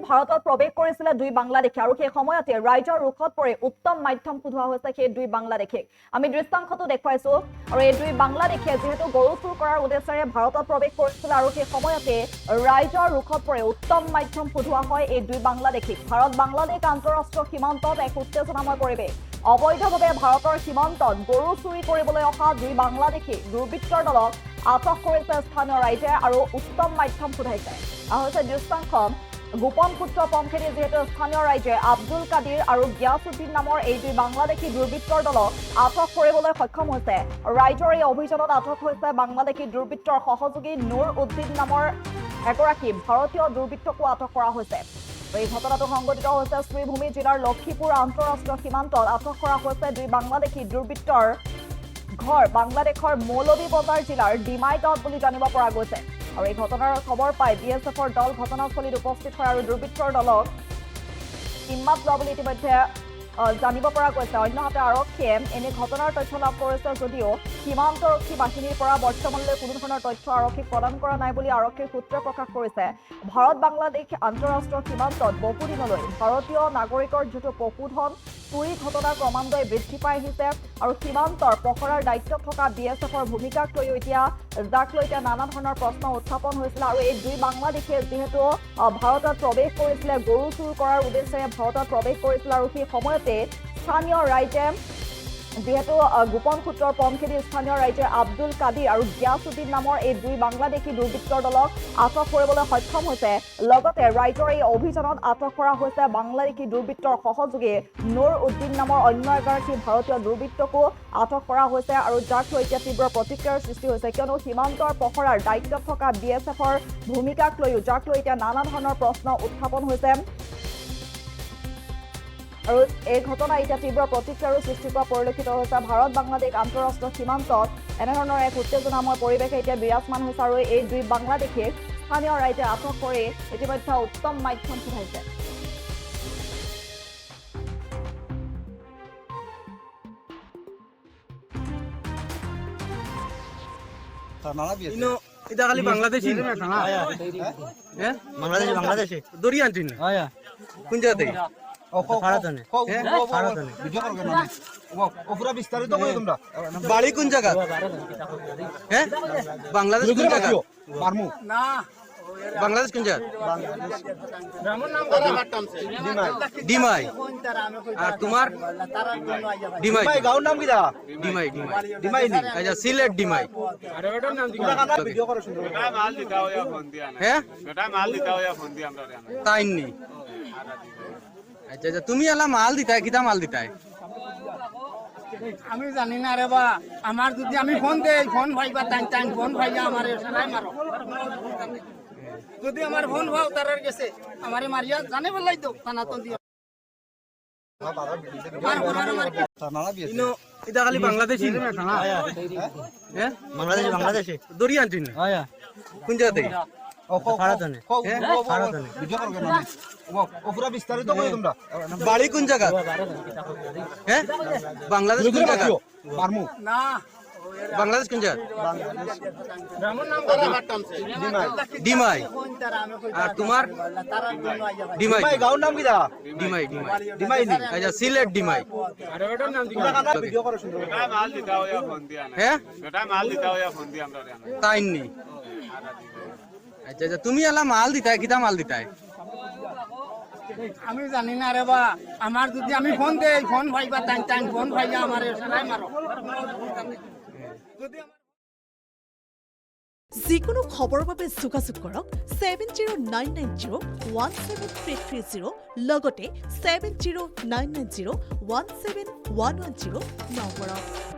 ভাৰতত প্ৰৱেশ কৰিছিলে দুই বাংলাদেশী আৰু সেই সময়তে ৰাইজৰ ৰুখত পৰি উত্তম মাধ্যম সোধোৱা হৈছে সেই দুই বাংলাদেশীক আমি দৃষ্টান্তটো দেখুৱাইছো আৰু এই দুই বাংলাদেশীয়ে যিহেতু গৰু চুৰ কৰাৰ উদ্দেশ্যেৰে ভাৰতত প্ৰৱেশ কৰিছিল আৰু সেই সময়তে ৰাইজৰ ৰুখত পৰি উত্তম মাধ্যম সোধোৱা হয় এই দুই বাংলাদেশীক ভাৰত বাংলাদেশ আন্তঃৰাষ্ট্ৰীয় সীমান্তত এক উত্তেজনাময় পৰিৱেশ অবৈধভাৱে ভাৰতৰ সীমান্তত গৰু চুৰি কৰিবলৈ অহা দুই বাংলাদেশী দুৰ্বৃত্তৰ দলক আটক কৰিছে স্থানীয় ৰাইজে আৰু উত্তম মাধ্যম সোধাইছে হৈছে দৃষ্টান্তখন গোপন সূত্ৰ পমখেদি যিহেতু স্থানীয় ৰাইজে আব্দুল কাদিৰ আৰু গিয়াছুদ্দিন নামৰ এই দুই বাংলাদেশী দুৰ্বৃত্তৰ দলক আটক কৰিবলৈ সক্ষম হৈছে ৰাইজৰ এই অভিযানত আটক হৈছে বাংলাদেশী দুৰ্বৃত্তৰ সহযোগী নুৰ উদ্দিন নামৰ এগৰাকী ভাৰতীয় দুৰ্বৃত্তকো আটক কৰা হৈছে এই ঘটনাটো সংঘটিত হৈছে শ্ৰীভূমি জিলাৰ লক্ষীপুৰ আন্তঃৰাষ্ট্ৰীয় সীমান্তত আটক কৰা হৈছে দুই বাংলাদেশী দুৰ্বৃত্তৰ ঘৰ বাংলাদেশৰ মৌলবী বজাৰ জিলাৰ ডিমাই গাঁৱত বুলি জানিব পৰা গৈছে আৰু এই ঘটনাৰ খবৰ পাই বিএছএফৰ দল ঘটনাস্থলীত উপস্থিত হয় আৰু দুৰ্বৃত্তৰ দলক জিম্মাত লোৱা বুলি ইতিমধ্যে জানিব পৰা গৈছে অন্যহাতে আৰক্ষীয়ে এনে ঘটনাৰ তথ্য লাভ কৰিছে যদিও সীমান্তৰক্ষী বাহিনীৰ পৰা বৰ্তমানলৈ কোনো ধৰণৰ তথ্য আৰক্ষীক প্ৰদান কৰা নাই বুলি আৰক্ষীৰ সূত্ৰই প্ৰকাশ কৰিছে ভাৰত বাংলাদেশ আন্তঃৰাষ্ট্ৰীয় সীমান্তত বহুদিনলৈ ভাৰতীয় নাগৰিকৰ যিটো পশুধন চুৰি ঘটনা ক্ৰমান্বয়ে বৃদ্ধি পাই আহিছে আৰু সীমান্তৰ পহৰাৰ দায়িত্বত থকা বিএছএফৰ ভূমিকাক লৈ এতিয়া নানা ধৰণৰ প্ৰশ্ন উত্থাপন হৈছিল আৰু এই দুই বাংলাদেশীয়ে যিহেতু ভাৰতত প্ৰৱেশ কৰিছিলে গৰু চুৰ কৰাৰ উদ্দেশ্যেৰে ভাৰতত প্ৰৱেশ কৰিছিল আৰু সেই সময়তে স্থানীয় ৰাইজে যিহেতু গোপন সূত্ৰৰ পমখেদি স্থানীয় ৰাইজে আব্দুল কাদিৰ আৰু গিয়াছুদ্দিন নামৰ এই দুই বাংলাদেশী দুৰ্বৃত্তৰ দলক আটক কৰিবলৈ সক্ষম হৈছে লগতে ৰাইজৰ এই অভিযানত আটক কৰা হৈছে বাংলাদেশী দুৰ্বৃত্তৰ সহযোগী নুৰ উদ্দিন নামৰ অন্য এগৰাকী ভাৰতীয় দুৰ্বৃত্তকো আটক কৰা হৈছে আৰু যাক লৈ এতিয়া তীব্ৰ প্ৰতিক্ৰিয়াৰ সৃষ্টি হৈছে কিয়নো সীমান্তৰ পহৰাৰ দায়িত্বত থকা বিএছএফৰ ভূমিকাক লৈও যাক লৈ এতিয়া নানা ধৰণৰ প্ৰশ্ন উত্থাপন হৈছে আৰু এই ঘটনা এতিয়া তীব্ৰ প্ৰতিক্ৰিয়াৰো সৃষ্টি কৰা পৰিলক্ষিত হৈছে ভাৰত বাংলাদেশ আন্তঃৰাষ্ট্ৰীয় সীমান্তত এনেধৰণৰ এক উত্তেজনাময় পৰিৱেশে এতিয়া বিৰাজমান হৈছে আৰু এই দুই বাংলাদেশীক স্থানীয় ৰাইজে আটক কৰি ইতিমধ্যে উত্তম মাধ্যম সোধাইছে এটা খালি বাংলাদেশি বাংলাদেশি দড়ি আনছেন কোন জায়গা থেকে বাড়ি কোন জায়গা হ্যাঁ বাংলাদেশ কোন জায়গা বাংলাদেশ কোন জায়গা ডিমাই আর তোমার ডিমাই গাঁর নাম কি ডিমাই ডিমাই আচ্ছা সিলেট ডিমাই হ্যাঁ তাই নি আচ্ছা আচ্ছা তুমি এলা মাল দিতাই কিতা মাল দিতাই আমি জানি না রে বা আমার যদি আমি ফোন দেই ফোন ভাইবা টাইম ফোন ভাইয়া আমারে সরাই মারো যদি আমার ফোন ভাও তারার গেছে আমারে মারিয়া জানে বলাই তো তানাতন দিয়া এটা খালি বাংলাদেশি হ্যাঁ বাংলাদেশি দড়ি আনছেন কোন জায়গা থেকে বাড়ি কোন জায়গা হ্যাঁ বাংলাদেশ কোন জায়গা না বাংলাদেশ কোন জায়গা ডিমাই আর তোমার ডিমাই গাঁর নাম কি ডিমাই ডিমাই আচ্ছা সিলেট ডিমাই হ্যাঁ তাই নি আচ্ছা আচ্ছা তুমি এলা মাল দিতাই কিতা মাল দিতাই আমি জানি না রে বা আমার যদি আমি ফোন দেই ফোন ভাইবা টাইম ফোন ভাইয়া আমারে সরাই মারো যিকোনো খবৰৰ বাবে যোগাযোগ কৰক 7099017330 লগতে 7099017110 নম্বৰত